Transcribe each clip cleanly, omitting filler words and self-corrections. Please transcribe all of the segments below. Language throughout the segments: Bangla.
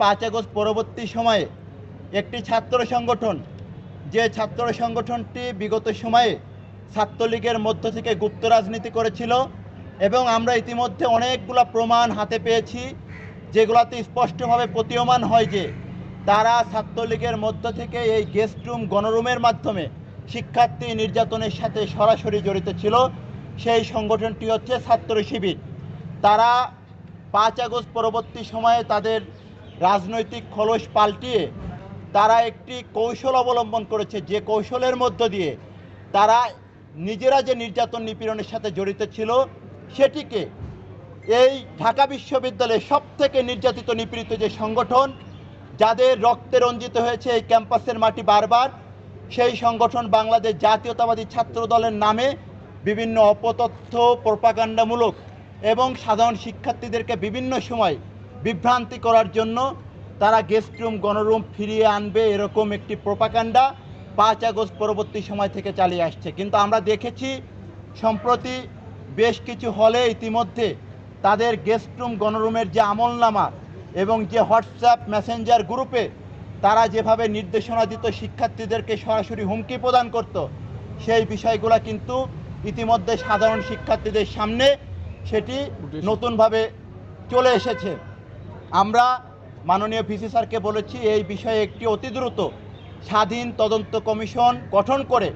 5 আগস্ট পরবর্তী সময়ে একটি ছাত্র সংগঠন, যে ছাত্র সংগঠনটি বিগত সময়ে ছাত্রলীগের মধ্য থেকে গুপ্ত রাজনীতি করেছিল এবং আমরা ইতিমধ্যে অনেকগুলো প্রমাণ হাতে পেয়েছি, যেগুলোতে স্পষ্টভাবে প্রতীয়মান হয় যে তারা ছাত্রলীগের মধ্য থেকে এই গেস্ট রুম গণরুমের মাধ্যমে শিক্ষার্থী নির্যাতনের সাথে সরাসরি জড়িত ছিল। সেই সংগঠনটি হচ্ছে ছাত্র শিবির। তারা 5 আগস্ট পরবর্তী সময়ে তাদের রাজনৈতিক খোলস পাল্টিয়ে তারা একটি কৌশল অবলম্বন করেছে, যে কৌশলের মধ্য দিয়ে তারা নিজেরা যে নির্যাতন নিপীড়নের সাথে জড়িত ছিল সেটিকে এই ঢাকা বিশ্ববিদ্যালয়ের সবথেকে নির্যাতিত নিপীড়িত যে সংগঠন, যাদের রক্তে রঞ্জিত হয়েছে এই ক্যাম্পাসের মাটি বারবার, সেই সংগঠন বাংলাদেশ জাতীয়তাবাদী ছাত্র দলের নামে বিভিন্ন অপতথ্য, প্রপাগান্ডামূলক এবং সাধারণ শিক্ষার্থীদেরকে বিভিন্ন সময় বিভ্রান্তি করার জন্য তারা গেস্ট রুম গণরুম ফিরিয়ে আনবে এরকম একটি প্রপাগান্ডা 5 আগস্ট পরবর্তী সময় থেকে চালিয়ে আসছে। কিন্তু আমরা দেখেছি সম্প্রতি বেশ কিছু হলে ইতিমধ্যে তাদের গেস্ট রুম গণরুমের যে আমলনামা এবং যে হোয়াটসঅ্যাপ মেসেঞ্জার গ্রুপে তারা যেভাবে নির্দেশনা দিত, শিক্ষার্থীদেরকে সরাসরি হুমকি প্রদান করত, সেই বিষয়গুলো কিন্তু ইতিমধ্যে সাধারণ শিক্ষার্থীদের সামনে সেটি নতুনভাবে চলে এসেছে। আমরা মাননীয় ভিসি স্যারকে বলেছি এই বিষয়ে একটি অতি দ্রুত স্বাধীন তদন্ত কমিশন গঠন করে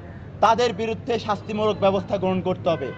তাদের বিরুদ্ধে শাস্তিমূলক ব্যবস্থা গ্রহণ করতে হবে।